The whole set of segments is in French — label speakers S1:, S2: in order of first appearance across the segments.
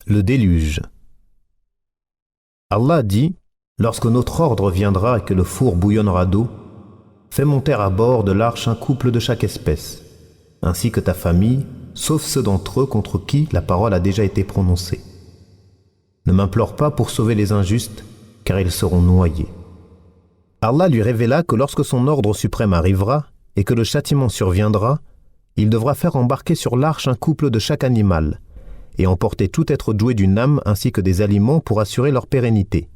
S1: Le déluge. Allah dit, lorsque notre ordre viendra et que le four bouillonnera d'eau, fais monter à bord de l'arche un couple de chaque espèce, ainsi que ta famille, sauf ceux d'entre eux contre qui la parole a déjà été prononcée. Ne m'implore pas pour sauver les injustes, car ils seront noyés. Allah lui révéla que lorsque son ordre suprême arrivera et que le châtiment surviendra, il devra faire embarquer sur l'arche un couple de chaque animal et emporter tout être doué d'une âme ainsi que des aliments pour assurer leur pérennité,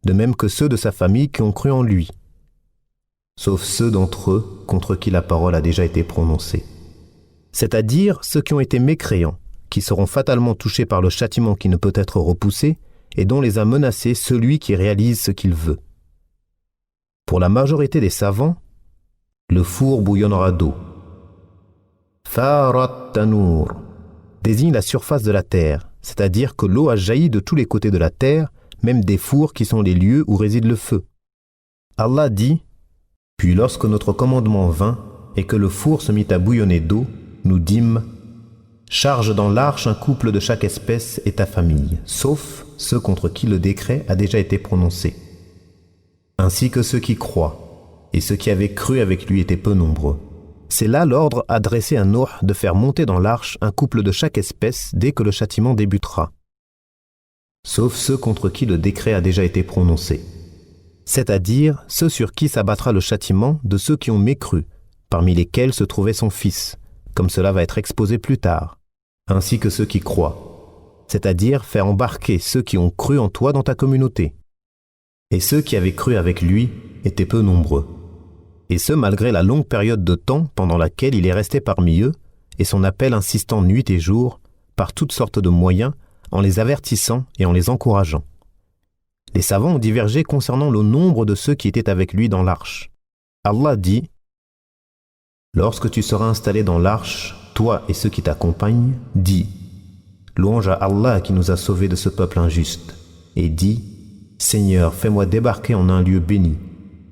S1: de même que ceux de sa famille qui ont cru en lui, sauf ceux d'entre eux contre qui la parole a déjà été prononcée, c'est-à-dire ceux qui ont été mécréants, qui seront fatalement touchés par le châtiment qui ne peut être repoussé et dont les a menacés celui qui réalise ce qu'il veut. Pour la majorité des savants, le four bouillonnera d'eau. Farat Tanour désigne la surface de la terre, c'est-à-dire que l'eau a jailli de tous les côtés de la terre, même des fours qui sont les lieux où réside le feu. Allah dit, « Puis lorsque notre commandement vint et que le four se mit à bouillonner d'eau, nous dîmes, « Charge dans l'arche un couple de chaque espèce et ta famille, sauf ceux contre qui le décret a déjà été prononcé, ainsi que ceux qui croient, et ceux qui avaient cru avec lui étaient peu nombreux. » C'est là l'ordre adressé à Nuh de faire monter dans l'arche un couple de chaque espèce dès que le châtiment débutera, sauf ceux contre qui le décret a déjà été prononcé, c'est-à-dire ceux sur qui s'abattra le châtiment de ceux qui ont mécru, parmi lesquels se trouvait son fils, comme cela va être exposé plus tard, ainsi que ceux qui croient, c'est-à-dire faire embarquer ceux qui ont cru en toi dans ta communauté. Et ceux qui avaient cru avec lui étaient peu nombreux. Et ce malgré la longue période de temps pendant laquelle il est resté parmi eux, et son appel insistant nuit et jour, par toutes sortes de moyens, en les avertissant et en les encourageant. Les savants ont divergé concernant le nombre de ceux qui étaient avec lui dans l'arche. Allah dit, « Lorsque tu seras installé dans l'arche, toi et ceux qui t'accompagnent, dis, louange à Allah qui nous a sauvés de ce peuple injuste, et dis, Seigneur, fais-moi débarquer en un lieu béni.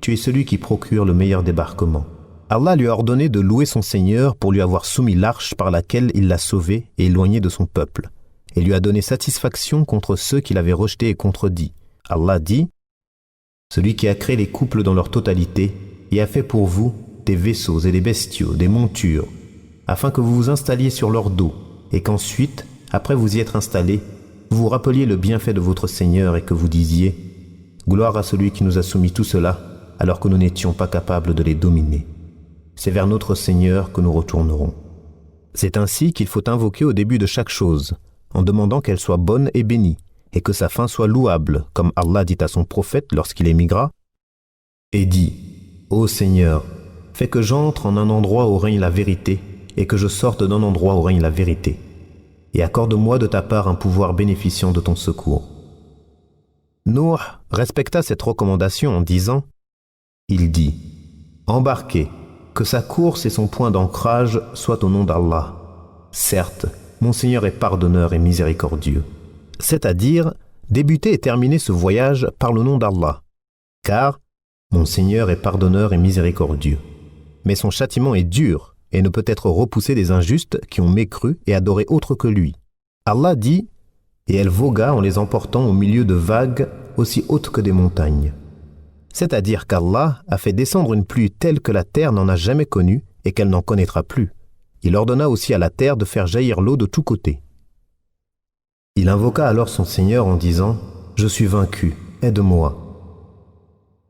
S1: Tu es celui qui procure le meilleur débarquement. » Allah lui a ordonné de louer son Seigneur pour lui avoir soumis l'arche par laquelle il l'a sauvé et éloigné de son peuple, et lui a donné satisfaction contre ceux qui l'avaient rejeté et contredit. Allah dit, « Celui qui a créé les couples dans leur totalité et a fait pour vous des vaisseaux et des bestiaux, des montures, afin que vous vous installiez sur leur dos, et qu'ensuite, après vous y être installés, vous vous rappeliez le bienfait de votre Seigneur et que vous disiez, « Gloire à celui qui nous a soumis tout cela, alors que nous n'étions pas capables de les dominer. C'est vers notre Seigneur que nous retournerons. » C'est ainsi qu'il faut invoquer au début de chaque chose, en demandant qu'elle soit bonne et bénie, et que sa fin soit louable, comme Allah dit à son prophète lorsqu'il émigra, et dit, « Ô Seigneur, fais que j'entre en un endroit où règne la vérité, et que je sorte d'un endroit où règne la vérité, et accorde-moi de ta part un pouvoir bénéficiant de ton secours. » Nuh respecta cette recommandation en disant, il dit, « Embarquez, que sa course et son point d'ancrage soient au nom d'Allah. Certes, mon Seigneur est pardonneur et miséricordieux. » C'est-à-dire, débuter et terminer ce voyage par le nom d'Allah, car mon Seigneur est pardonneur et miséricordieux. Mais son châtiment est dur et ne peut être repoussé des injustes qui ont mécru et adoré autre que lui. Allah dit, « Et elle vogua en les emportant au milieu de vagues aussi hautes que des montagnes. » C'est-à-dire qu'Allah a fait descendre une pluie telle que la terre n'en a jamais connue et qu'elle n'en connaîtra plus. Il ordonna aussi à la terre de faire jaillir l'eau de tous côtés. Il invoqua alors son Seigneur en disant, « Je suis vaincu, aide-moi. »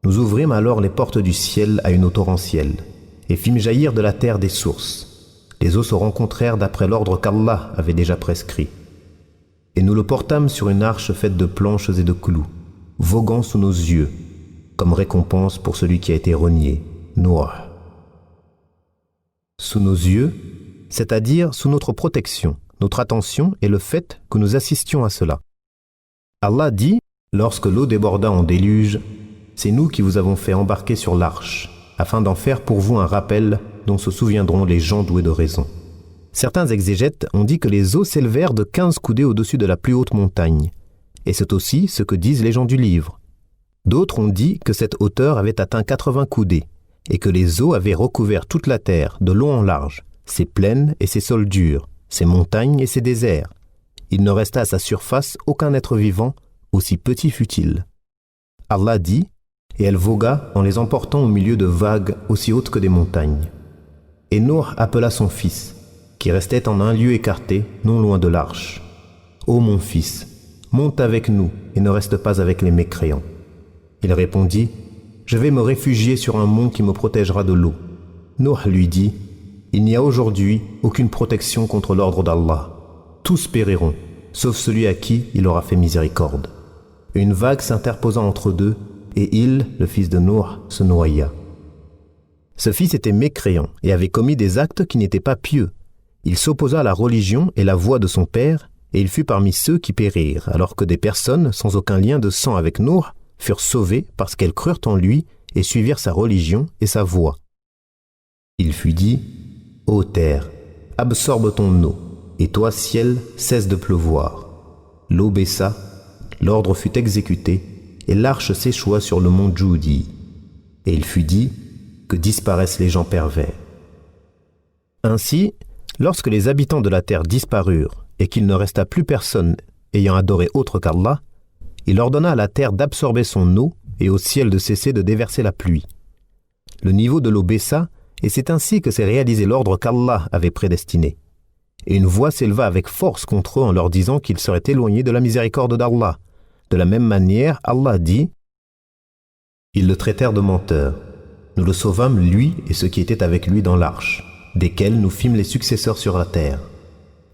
S1: Nous ouvrîmes alors les portes du ciel à une eau torrentielle et fîmes jaillir de la terre des sources. Les eaux se rencontrèrent d'après l'ordre qu'Allah avait déjà prescrit. Et nous le portâmes sur une arche faite de planches et de clous, voguant sous nos yeux, comme récompense pour celui qui a été renié, Nuh. Sous nos yeux, c'est-à-dire sous notre protection, notre attention et le fait que nous assistions à cela. Allah dit, lorsque l'eau déborda en déluge, c'est nous qui vous avons fait embarquer sur l'arche, afin d'en faire pour vous un rappel dont se souviendront les gens doués de raison. Certains exégètes ont dit que les eaux s'élevèrent de 15 coudées au-dessus de la plus haute montagne, et c'est aussi ce que disent les gens du livre. D'autres ont dit que cette hauteur avait atteint 80 coudées et que les eaux avaient recouvert toute la terre, de long en large, ses plaines et ses sols durs, ses montagnes et ses déserts. Il ne resta à sa surface aucun être vivant, aussi petit fût-il. Allah dit, et elle vogua en les emportant au milieu de vagues aussi hautes que des montagnes. Et Nuh appela son fils, qui restait en un lieu écarté, non loin de l'arche. « Ô mon fils, monte avec nous et ne reste pas avec les mécréants. » Il répondit, « Je vais me réfugier sur un mont qui me protégera de l'eau. » Nuh lui dit, « Il n'y a aujourd'hui aucune protection contre l'ordre d'Allah. Tous périront, sauf celui à qui il aura fait miséricorde. » Une vague s'interposa entre deux, et il, le fils de Nuh, se noya. Ce fils était mécréant et avait commis des actes qui n'étaient pas pieux. Il s'opposa à la religion et la voie de son père, et il fut parmi ceux qui périrent, alors que des personnes sans aucun lien de sang avec Nuh furent sauvées parce qu'elles crurent en lui et suivirent sa religion et sa voie. Il fut dit, « Ô terre, absorbe ton eau, et toi, ciel, cesse de pleuvoir. » L'eau baissa, l'ordre fut exécuté, et l'arche s'échoua sur le mont Djoudi. Et il fut dit, « Que disparaissent les gens pervers. » Ainsi, lorsque les habitants de la terre disparurent, et qu'il ne resta plus personne ayant adoré autre qu'Allah, il ordonna à la terre d'absorber son eau et au ciel de cesser de déverser la pluie. Le niveau de l'eau baissa, et c'est ainsi que s'est réalisé l'ordre qu'Allah avait prédestiné. Et une voix s'éleva avec force contre eux en leur disant qu'ils seraient éloignés de la miséricorde d'Allah. De la même manière, Allah dit, « Ils le traitèrent de menteur. Nous le sauvâmes, lui et ceux qui étaient avec lui dans l'arche, desquels nous fîmes les successeurs sur la terre.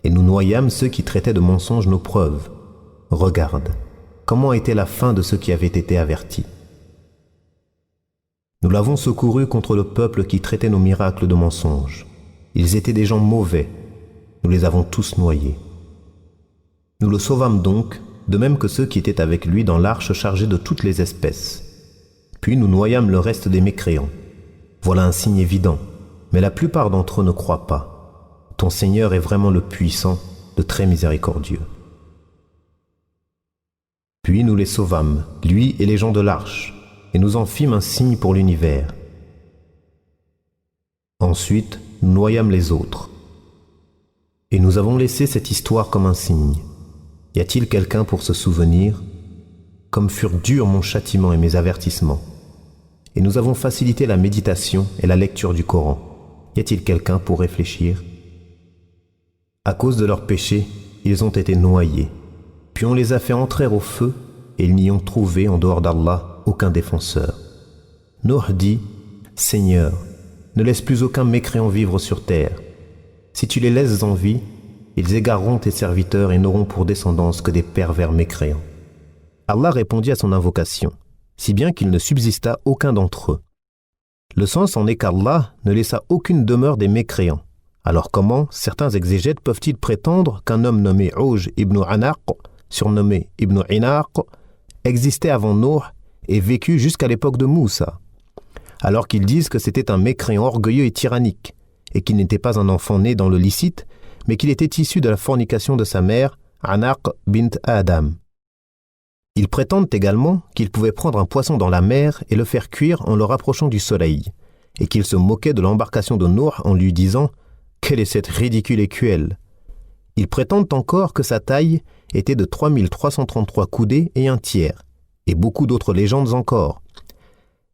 S1: Et nous noyâmes ceux qui traitaient de mensonges nos preuves. Regarde, comment était la fin de ceux qui avaient été avertis. Nous l'avons secouru contre le peuple qui traitait nos miracles de mensonges. Ils étaient des gens mauvais. Nous les avons tous noyés. Nous le sauvâmes donc, de même que ceux qui étaient avec lui dans l'arche chargés de toutes les espèces. Puis nous noyâmes le reste des mécréants. Voilà un signe évident, mais la plupart d'entre eux ne croient pas. Ton Seigneur est vraiment le puissant, le très miséricordieux. Puis nous les sauvâmes, lui et les gens de l'arche, et nous en fîmes un signe pour l'univers. Ensuite, nous noyâmes les autres. Et nous avons laissé cette histoire comme un signe. Y a-t-il quelqu'un pour se souvenir? Comme furent durs mon châtiment et mes avertissements. Et nous avons facilité la méditation et la lecture du Coran. Y a-t-il quelqu'un pour réfléchir? À cause de leurs péchés, ils ont été noyés. Puis on les a fait entrer au feu, et ils n'y ont trouvé, en dehors d'Allah, aucun défenseur. Nuh dit, « Seigneur, ne laisse plus aucun mécréant vivre sur terre. Si tu les laisses en vie, ils égareront tes serviteurs et n'auront pour descendance que des pervers mécréants. » Allah répondit à son invocation, si bien qu'il ne subsista aucun d'entre eux. Le sens en est qu'Allah ne laissa aucune demeure des mécréants. Alors comment certains exégètes peuvent-ils prétendre qu'un homme nommé Ouj ibn Anaq, surnommé Ibn Inaq, existait avant Nuh et vécut jusqu'à l'époque de Moussa, alors qu'ils disent que c'était un mécréant orgueilleux et tyrannique, et qu'il n'était pas un enfant né dans le licite, mais qu'il était issu de la fornication de sa mère, Anaq bint Adam. Ils prétendent également qu'il pouvait prendre un poisson dans la mer et le faire cuire en le rapprochant du soleil, et qu'il se moquait de l'embarcation de Nuh en lui disant « Quelle est cette ridicule écuelle ?» Ils prétendent encore que sa taille était de 3333 coudées et un tiers, et beaucoup d'autres légendes encore.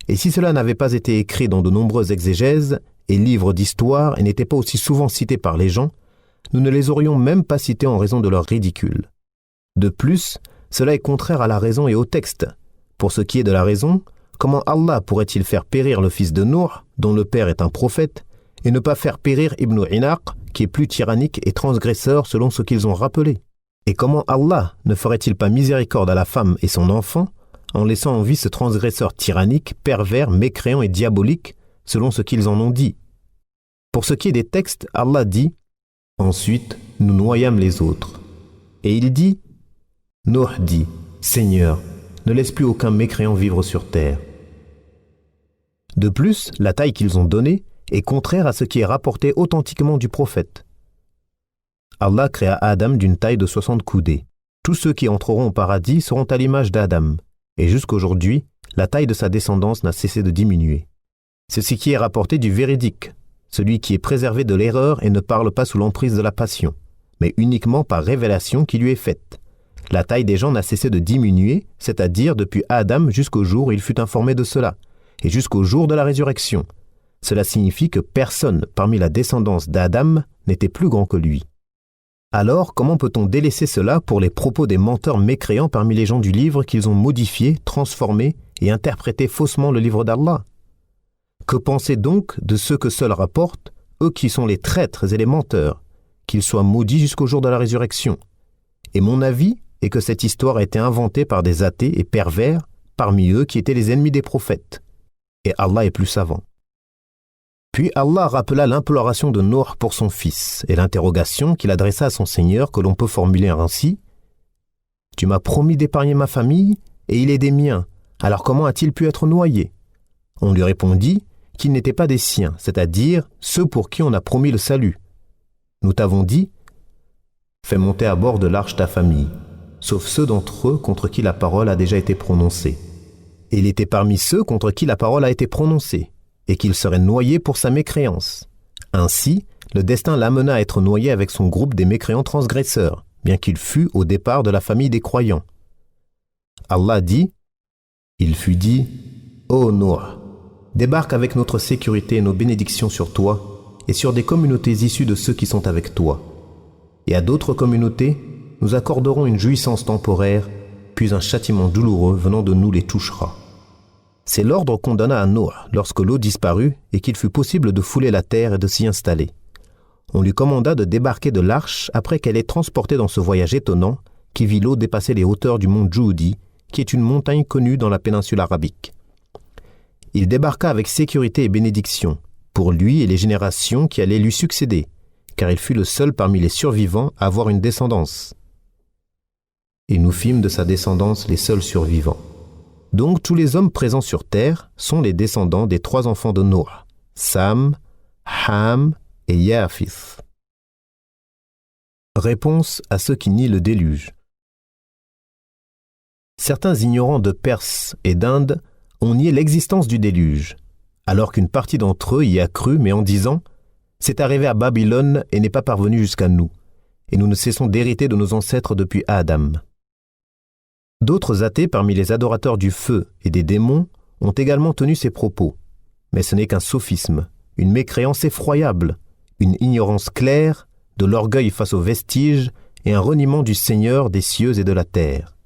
S1: Et si cela n'avait pas été écrit dans de nombreuses exégèses et livres d'histoire et n'était pas aussi souvent cité par les gens, nous ne les aurions même pas cités en raison de leur ridicule. De plus, cela est contraire à la raison et au texte. Pour ce qui est de la raison, comment Allah pourrait-il faire périr le fils de Nuh, dont le père est un prophète, et ne pas faire périr Ibn Inaq, qui est plus tyrannique et transgresseur selon ce qu'ils ont rappelé? Et comment Allah ne ferait-il pas miséricorde à la femme et son enfant, en laissant en vie ce transgresseur tyrannique, pervers, mécréant et diabolique, selon ce qu'ils en ont dit? Pour ce qui est des textes, Allah dit « Ensuite, nous noyâmes les autres. » Et il dit « Nuh dit, Seigneur, ne laisse plus aucun mécréant vivre sur terre. » De plus, la taille qu'ils ont donnée est contraire à ce qui est rapporté authentiquement du prophète. Allah créa Adam d'une taille de 60 coudées. Tous ceux qui entreront au paradis seront à l'image d'Adam, et jusqu'aujourd'hui, la taille de sa descendance n'a cessé de diminuer. C'est ce qui est rapporté du véridique, celui qui est préservé de l'erreur et ne parle pas sous l'emprise de la passion. mais uniquement par révélation qui lui est faite. La taille des gens n'a cessé de diminuer, c'est-à-dire depuis Adam jusqu'au jour où il fut informé de cela, et jusqu'au jour de la résurrection. Cela signifie que personne parmi la descendance d'Adam n'était plus grand que lui. Alors, comment peut-on délaisser cela pour les propos des menteurs mécréants parmi les gens du livre qu'ils ont modifié, transformé et interprété faussement le livre d'Allah? Que penser donc de ceux que seuls rapportent, eux qui sont les traîtres et les menteurs, qu'ils soient maudits jusqu'au jour de la résurrection? Et mon avis est que cette histoire a été inventée par des athées et pervers, parmi eux qui étaient les ennemis des prophètes. Et Allah est plus savant. Puis Allah rappela l'imploration de Nuh pour son fils et l'interrogation qu'il adressa à son Seigneur que l'on peut formuler ainsi: « Tu m'as promis d'épargner ma famille et il est des miens, alors comment a-t-il pu être noyé ?» On lui répondit qu'ils n'étaient pas des siens, c'est-à-dire ceux pour qui on a promis le salut. Nous t'avons dit: « Fais monter à bord de l'arche ta famille, sauf ceux d'entre eux contre qui la parole a déjà été prononcée. » Et il était parmi ceux contre qui la parole a été prononcée, et qu'il serait noyé pour sa mécréance. Ainsi, le destin l'amena à être noyé avec son groupe des mécréants transgresseurs, bien qu'il fût au départ de la famille des croyants. Allah dit: « Il fut dit: Ô Nuh, débarque avec notre sécurité et nos bénédictions sur toi et sur des communautés issues de ceux qui sont avec toi. Et à d'autres communautés, nous accorderons une jouissance temporaire, puis un châtiment douloureux venant de nous les touchera. » C'est l'ordre qu'on donna à Nuh lorsque l'eau disparut et qu'il fut possible de fouler la terre et de s'y installer. On lui commanda de débarquer de l'arche après qu'elle ait transporté dans ce voyage étonnant qui vit l'eau dépasser les hauteurs du mont Djoudi, qui est une montagne connue dans la péninsule arabique. Il débarqua avec sécurité et bénédiction, pour lui et les générations qui allaient lui succéder, car il fut le seul parmi les survivants à avoir une descendance. Et nous fîmes de sa descendance les seuls survivants. Donc tous les hommes présents sur terre sont les descendants des 3 enfants de Nuh, Sam, Ham et Yafith. Réponse à ceux qui nient le déluge. Certains ignorants de Perse et d'Inde ont nié l'existence du déluge, alors qu'une partie d'entre eux y a cru, mais en disant « C'est arrivé à Babylone et n'est pas parvenu jusqu'à nous, et nous ne cessons d'hériter de nos ancêtres depuis Adam. » D'autres athées parmi les adorateurs du feu et des démons ont également tenu ces propos, mais ce n'est qu'un sophisme, une mécréance effroyable, une ignorance claire, de l'orgueil face aux vestiges et un reniement du Seigneur des cieux et de la terre.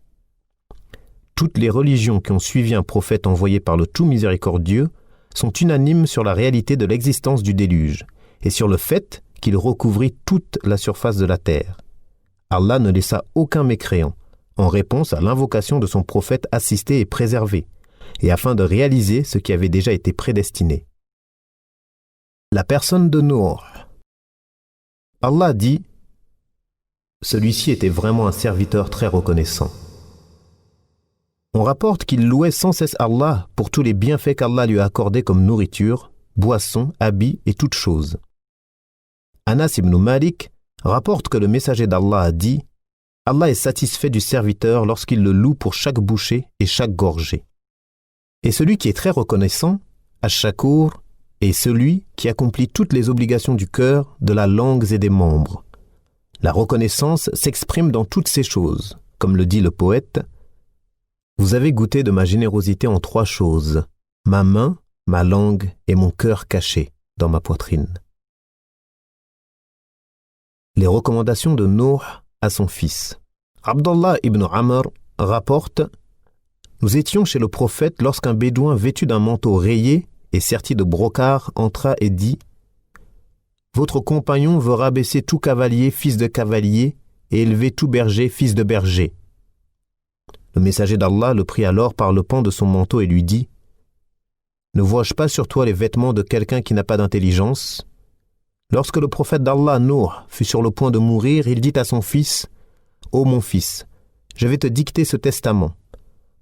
S1: Toutes les religions qui ont suivi un prophète envoyé par le tout miséricordieux sont unanimes sur la réalité de l'existence du déluge et sur le fait qu'il recouvrit toute la surface de la terre. Allah ne laissa aucun mécréant, en réponse à l'invocation de son prophète assisté et préservé, et afin de réaliser ce qui avait déjà été prédestiné. La personne de Nuh. Allah dit: « Celui-ci était vraiment un serviteur très reconnaissant. » On rapporte qu'il louait sans cesse Allah pour tous les bienfaits qu'Allah lui a accordés comme nourriture, boisson, habits et toutes choses. Anas ibn Malik rapporte que le messager d'Allah a dit: « Allah est satisfait du serviteur lorsqu'il le loue pour chaque bouchée et chaque gorgée. » Et celui qui est très reconnaissant, Ash-Shakur, est celui qui accomplit toutes les obligations du cœur, de la langue et des membres. La reconnaissance s'exprime dans toutes ces choses, comme le dit le poète: « Vous avez goûté de ma générosité en 3 choses, ma main, ma langue et mon cœur caché dans ma poitrine. » Les recommandations de Nuh à son fils. Abdullah ibn Amr rapporte: « Nous étions chez le prophète lorsqu'un bédouin vêtu d'un manteau rayé et serti de brocart entra et dit: « Votre compagnon veut rabaisser tout cavalier, fils de cavalier, et élever tout berger, fils de berger. » Le messager d'Allah le prit alors par le pan de son manteau et lui dit: « Ne vois-je pas sur toi les vêtements de quelqu'un qui n'a pas d'intelligence ?» Lorsque le prophète d'Allah, Nuh, fut sur le point de mourir, il dit à son fils: « Ô mon fils, je vais te dicter ce testament.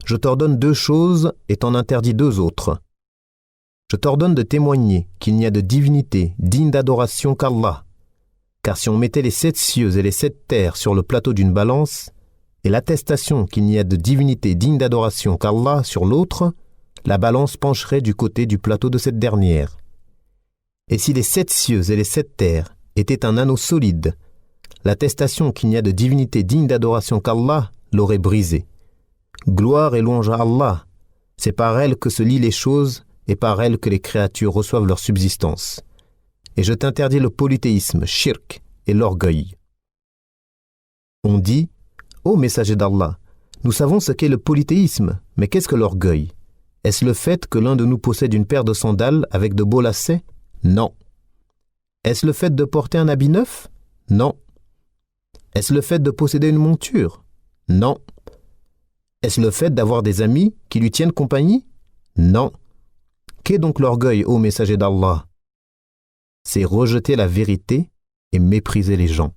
S1: Je t'ordonne 2 choses et t'en interdis 2 autres. Je t'ordonne de témoigner qu'il n'y a de divinité digne d'adoration qu'Allah, car si on mettait les 7 cieux et les 7 terres sur le plateau d'une balance, et l'attestation qu'il n'y a de divinité digne d'adoration qu'Allah sur l'autre, la balance pencherait du côté du plateau de cette dernière. Et si les 7 cieux et les 7 terres étaient un anneau solide, l'attestation qu'il n'y a de divinité digne d'adoration qu'Allah l'aurait brisée. Gloire et louange à Allah, c'est par elle que se lient les choses et par elle que les créatures reçoivent leur subsistance. Et je t'interdis le polythéisme, shirk et l'orgueil. On dit, ô messager d'Allah, nous savons ce qu'est le polythéisme, mais qu'est-ce que l'orgueil? Est-ce le fait que l'un de nous possède une paire de sandales avec de beaux lacets? Non. Est-ce le fait de porter un habit neuf? Non. Est-ce le fait de posséder une monture? Non. Est-ce le fait d'avoir des amis qui lui tiennent compagnie? Non. Qu'est donc l'orgueil, ô messager d'Allah? C'est rejeter la vérité et mépriser les gens.